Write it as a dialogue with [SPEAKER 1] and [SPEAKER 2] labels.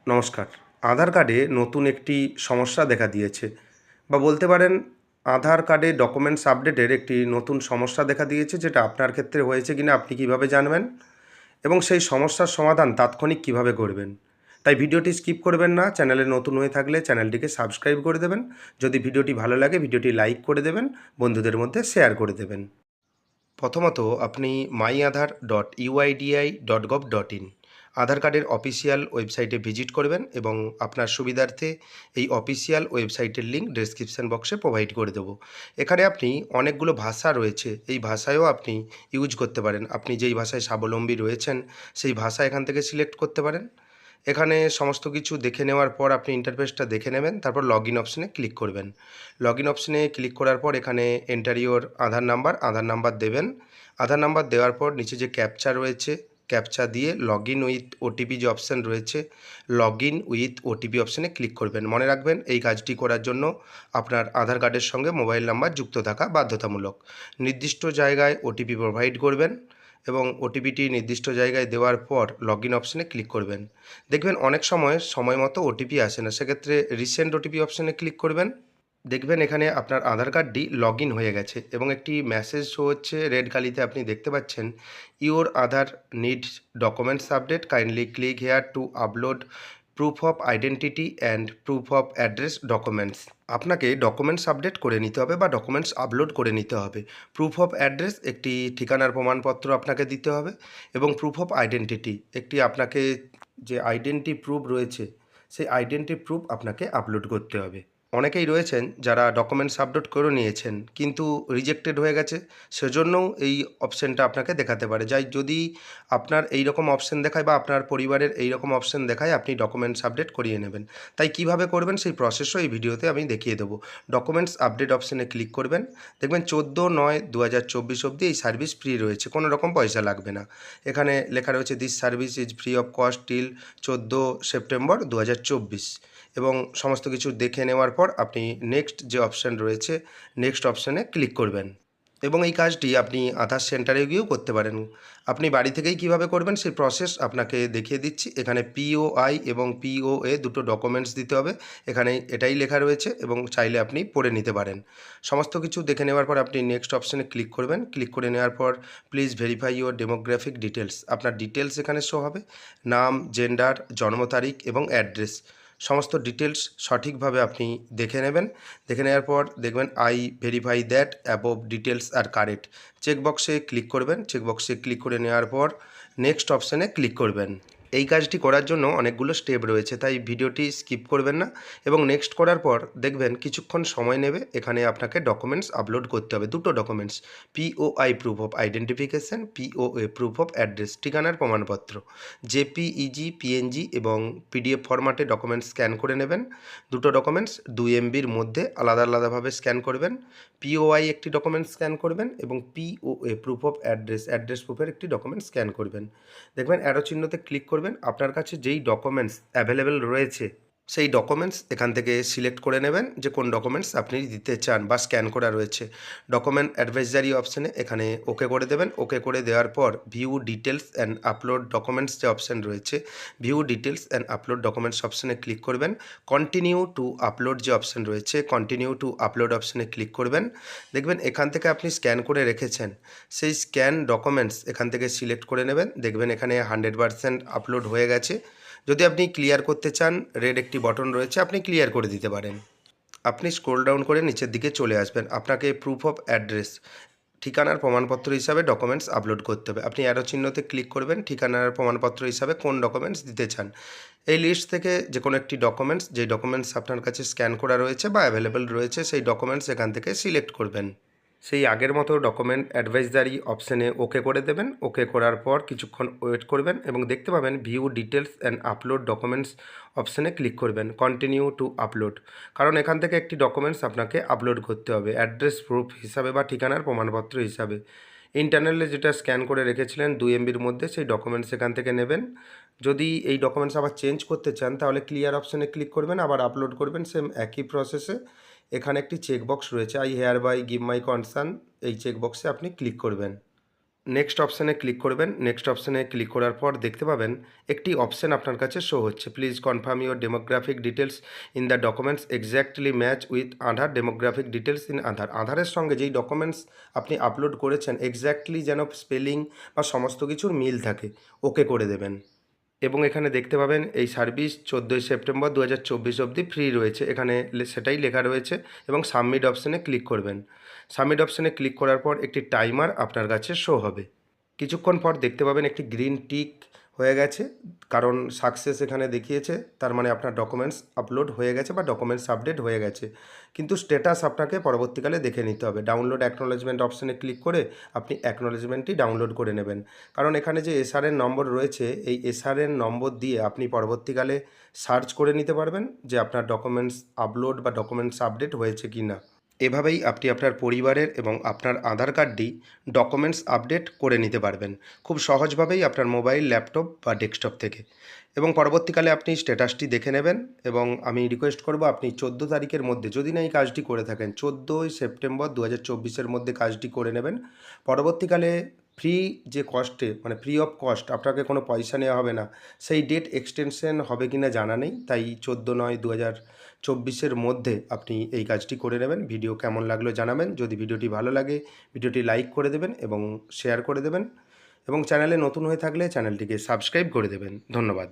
[SPEAKER 1] নমস্কার। আধার কার্ডে নতুন একটি সমস্যা দেখা দিয়েছে বা বলতে পারেন আধার কার্ডে ডকুমেন্টস আপডেটের একটি নতুন সমস্যা দেখা দিয়েছে, যেটা আপনার ক্ষেত্রে হয়েছে কিনা আপনি কিভাবে জানবেন এবং সেই সমস্যার সমাধান তাৎক্ষণিক কিভাবে করবেন। তাই ভিডিওটি স্কিপ করবেন না। চ্যানেলে নতুন হয়ে থাকলে চ্যানেলটিকে সাবস্ক্রাইব করে দেবেন। যদি ভিডিওটি ভালো লাগে ভিডিওটি লাইক করে দেবেন, বন্ধুদের মধ্যে শেয়ার করে দেবেন। প্রথমত আপনি myaadhar.uidi.gov.in আধার কার্ডের অফিসিয়াল ওয়েবসাইটে ভিজিট করবেন এবং আপনার সুবিধার্থে এই অফিসিয়াল ওয়েবসাইটের লিঙ্ক ডেসক্রিপশন বক্সে প্রোভাইড করে দেবো। এখানে আপনি অনেকগুলো ভাষা রয়েছে, এই ভাষায়ও আপনি ইউজ করতে পারেন। আপনি যেই ভাষায় স্বাবলম্বী রয়েছেন সেই ভাষা এখান থেকে সিলেক্ট করতে পারেন। এখানে সমস্ত কিছু দেখে নেওয়ার পর আপনি ইন্টারফেসটা দেখে নেবেন, তারপর লগ ইন অপশানে ক্লিক করবেন। লগ ইন অপশানে ক্লিক করার পর এখানে এন্টার ইওর আধার নাম্বার দেবেন। আধার নাম্বার দেওয়ার পর নিচে যে ক্যাপচা রয়েছে, ক্যাপচা দিয়ে লগ ইন উইথ ওটিপি যে অপশান রয়েছে, লগ ইন উইথ ওটিপি অপশানে ক্লিক করবেন। মনে রাখবেন এই কাজটি করার জন্য আপনার আধার কার্ডের সঙ্গে মোবাইল নাম্বার যুক্ত থাকা বাধ্যতামূলক। নির্দিষ্ট জায়গায় ওটিপি প্রোভাইড করবেন এবং ওটিপিটি নির্দিষ্ট জায়গায় দেওয়ার পর লগ ইন অপশানে ক্লিক করবেন। দেখবেন অনেক সময় মতো ওটিপি আসে না, সেক্ষেত্রে রিসেন্ট ওটিপি অপশানে ক্লিক করবেন। দেখবেন এখানে আপনার আধার কার্ডটি লগ ইন হয়ে গেছে এবং একটি মেসেজ শো হচ্ছে রেড কালিতে, আপনি দেখতে পাচ্ছেন your Aadhaar needs documents update, kindly click here two upload proof of identity and proof of address documents. আপনাকে ডকুমেন্টস আপডেট করে নিতে হবে বা ডকুমেন্টস আপলোড করে নিতে হবে। প্রুফ অফ অ্যাড্রেস একটি ঠিকানার প্রমাণপত্র আপনাকে দিতে হবে এবং প্রুফ অফ আইডেন্টিটি একটি আপনাকে যে আইডেন্টি প্রুফ রয়েছে সেই আইডেন্টি প্রুফ আপনাকে আপলোড করতে হবে। অনেকেই রয়েছেন যারা ডকুমেন্টস আপলোড করে নিয়েছেন কিন্তু রিজেক্টেড হয়ে গেছে, সেজন্যও এই অপশানটা আপনাকে দেখাতে পারে। যদি আপনার এই রকম অপশান দেখায় বা আপনার পরিবারের এই রকম অপশান দেখায়, আপনি ডকুমেন্টস আপডেট করিয়ে নেবেন। তাই কিভাবে করবেন সেই প্রসেসও এই ভিডিওতে আমি দেখিয়ে দেবো। ডকুমেন্টস আপডেট অপশানে ক্লিক করবেন, দেখবেন 14/9/2024 অবধি এই সার্ভিস ফ্রি রয়েছে, কোনো রকম পয়সা লাগবে না। এখানে লেখা রয়েছে this service is free of cost till 14 September 2024 এবং সমস্ত কিছু দেখে নেওয়ার পর আপনি নেক্সট যে অপশান রয়েছে নেক্সট অপশানে ক্লিক করবেন এবং এই কাজটি আপনি আধার সেন্টারে গিয়েও করতে পারেন। আপনি বাড়ি থেকেই কিভাবে করবেন সেই প্রসেস আপনাকে দেখিয়ে দিচ্ছি। এখানে পিওআই এবং পিওএ দুটো ডকুমেন্টস দিতে হবে, এখানে এটাই লেখা রয়েছে এবং চাইলে আপনি পড়ে নিতে পারেন। সমস্ত কিছু দেখে নেওয়ার পর আপনি নেক্সট অপশানে ক্লিক করবেন। ক্লিক করে নেওয়ার পর please verify your demographic details, আপনার ডিটেলস এখানে শো হবে, নাম, জেন্ডার, জন্ম তারিখ এবং অ্যাড্রেস। সমস্ত ডিটেলস সঠিকভাবে আপনি দেখে নেবেন। দেখে নেওয়ার পর দেখবেন I verify that above details are correct, চেকবক্সে ক্লিক করবেন। চেকবক্সে ক্লিক করে নেওয়ার পর নেক্সট অপশানে ক্লিক করবেন। এই কাজটি করার জন্য অনেকগুলো স্টেপ রয়েছে, তাই ভিডিওটি স্কিপ করবেন না এবং নেক্সট করার পর দেখবেন কিছুক্ষণ সময় নেবে। এখানে আপনাকে ডকুমেন্টস আপলোড করতে হবে, দুটো documents, POI proof of identification, POA proof of address ঠিকানার প্রমাণপত্র। জেপিইজি, পিএনজি এবং পিডিএফ ফরম্যাটে ডকুমেন্টস স্ক্যান করে নেবেন। দুটো ডকুমেন্টস 2 MBর মধ্যে আলাদাভাবে স্ক্যান করবেন। পিওআই একটি ডকুমেন্ট স্ক্যান করবেন এবং পিওএ প্রুফ অফ অ্যাড্রেস প্রুফের একটি ডকুমেন্ট স্ক্যান করবেন। দেখবেন অ্যারো চিহ্নতে ক্লিক করবেন, আপনার কাছে যেই ডকুমেন্টস অ্যাভেলেবেল রয়েছে সেই ডকুমেন্টস এখান থেকে সিলেক্ট করে নেবেন যে কোন ডকুমেন্টস আপনি দিতে চান বা স্ক্যান করা রয়েছে। ডকুমেন্ট অ্যাডভাইজারি অপশানে এখানে ওকে করে দেবেন। ওকে করে দেওয়ার পর view details and upload documents যে অপশান রয়েছে, view details and upload documents অপশানে ক্লিক করবেন। কন্টিনিউ টু আপলোড যে অপশান রয়েছে, কন্টিনিউ টু আপলোড অপশানে ক্লিক করবেন। দেখবেন এখান থেকে আপনি স্ক্যান করে রেখেছেন সেই স্ক্যান ডকুমেন্টস এখান থেকে সিলেক্ট করে নেবেন। দেখবেন এখানে 100% আপলোড হয়ে গেছে। যদি আপনি ক্লিয়ার করতে চান, রেড একটি বটন রয়েছে, আপনি ক্লিয়ার করে দিতে পারেন। আপনি স্ক্রোল ডাউন করে নিচের দিকে চলে আসবেন। আপনাকে প্রুফ অফ অ্যাড্রেস ঠিকানার প্রমাণপত্র হিসাবে ডকুমেন্টস আপলোড করতে হবে। আপনি অ্যারো চিহ্নতে ক্লিক করবেন, ঠিকানার প্রমাণপত্র হিসাবে কোন ডকুমেন্টস দিতে চান। এই লিস্ট থেকে যে কোনো একটি ডকুমেন্টস, যেই ডকুমেন্টস আপনার কাছে স্ক্যান করা রয়েছে বা অ্যাভেলেবেল রয়েছে সেই ডকুমেন্টস এখান থেকে সিলেক্ট করবেন। সেই আগের মতো ডকুমেন্ট অ্যাডভাইজারি অপশানে ওকে করে দেবেন। ওকে করার পর কিছুক্ষণ ওয়েট করবেন এবং দেখতে পাবেন view details and upload documents অপশানে ক্লিক করবেন, কন্টিনিউ টু আপলোড। কারণ এখান থেকে একটি ডকুমেন্টস আপনাকে আপলোড করতে হবে অ্যাড্রেস প্রুফ হিসাবে বা ঠিকানার প্রমাণপত্র হিসাবে। ইন্টারনালে যেটা স্ক্যান করে রেখেছিলেন 2 MBর মধ্যে সেই ডকুমেন্টস এখান থেকে নেবেন। যদি এই ডকুমেন্টস আবার চেঞ্জ করতে চান তাহলে ক্লিয়ার অপশানে ক্লিক করবেন, আবার আপলোড করবেন সেম একই প্রসেসে। এখানে একটি চেকবক্স রয়েছে, I hereby give my concern, এই চেকবক্সে আপনি ক্লিক করবেন। নেক্সট অপশানে ক্লিক করবেন। নেক্সট অপশানে ক্লিক করার পর দেখতে পাবেন একটি অপশান আপনার কাছে শো হচ্ছে, please confirm your demographic details in the documents exactly match with Aadhaar demographic details in Aadhaar. আধারের সঙ্গে যেই ডকুমেন্টস আপনি আপলোড করেছেন এক্স্যাক্টলি যেন স্পেলিং বা সমস্ত কিছুর মিল থাকে, ওকে করে দেবেন। এবং এখানে দেখতে পাবেন এই সার্ভিস 14ই সেপ্টেম্বর 2024 অবধি ফ্রি রয়েছে, এখানে সেটাই লেখা রয়েছে। এবং সাবমিট অপশানে ক্লিক করবেন। সাবমিট অপশানে ক্লিক করার পর একটি টাইমার আপনার কাছে শো হবে। কিছুক্ষণ পর দেখতে পাবেন একটি গ্রিন টিক হয়ে গেছে, কারণ সাকসেস এখানে দেখিয়েছে, তার মানে আপনার ডকুমেন্টস আপলোড হয়ে গেছে বা ডকুমেন্টস আপডেট হয়ে গেছে। কিন্তু স্ট্যাটাস আপনাকে পরবর্তীকালে দেখে নিতে হবে। ডাউনলোড অ্যাকনোলেজমেন্ট অপশানে ক্লিক করে আপনি অ্যাকনোলেজমেন্টটি ডাউনলোড করে নেবেন, কারণ এখানে যে এসআরএন নম্বর রয়েছে এই এসআরএন নম্বর দিয়ে আপনি পরবর্তীকালে সার্চ করে নিতে পারবেন যে আপনার ডকুমেন্টস আপলোড বা ডকুমেন্টস আপডেট হয়েছে কি না। এভাবেই আপনি আপনার পরিবারের এবং আপনার আধার কার্ডটি ডকুমেন্টস আপডেট করে নিতে পারবেন খুব সহজভাবেই আপনার মোবাইল, ল্যাপটপ বা ডেস্কটপ থেকে। এবং পরবর্তীকালে আপনি স্ট্যাটাসটি দেখে নেবেন। এবং আমি রিকোয়েস্ট করব আপনি 14 তারিখের মধ্যে, যদি না এই কাজটি করে থাকেন, 14ই সেপ্টেম্বর 2024-এর মধ্যে কাজটি করে নেবেন। পরবর্তীকালে ফ্রি যে কস্টে, মানে ফ্রি অফ কস্ট, আপনাকে কোনো পয়সা নেওয়া হবে না, সেই ডেট এক্সটেনশন হবে কি না জানা নেই, তাই 14/9/2024-এর মধ্যে আপনি এই কাজটি করে নেবেন। ভিডিও কেমন লাগলো জানাবেন। যদি ভিডিওটি ভালো লাগে ভিডিওটি লাইক করে দেবেন এবং শেয়ার করে দেবেন, এবং চ্যানেলে নতুন হয়ে থাকলে চ্যানেলটিকে সাবস্ক্রাইব করে দেবেন। ধন্যবাদ।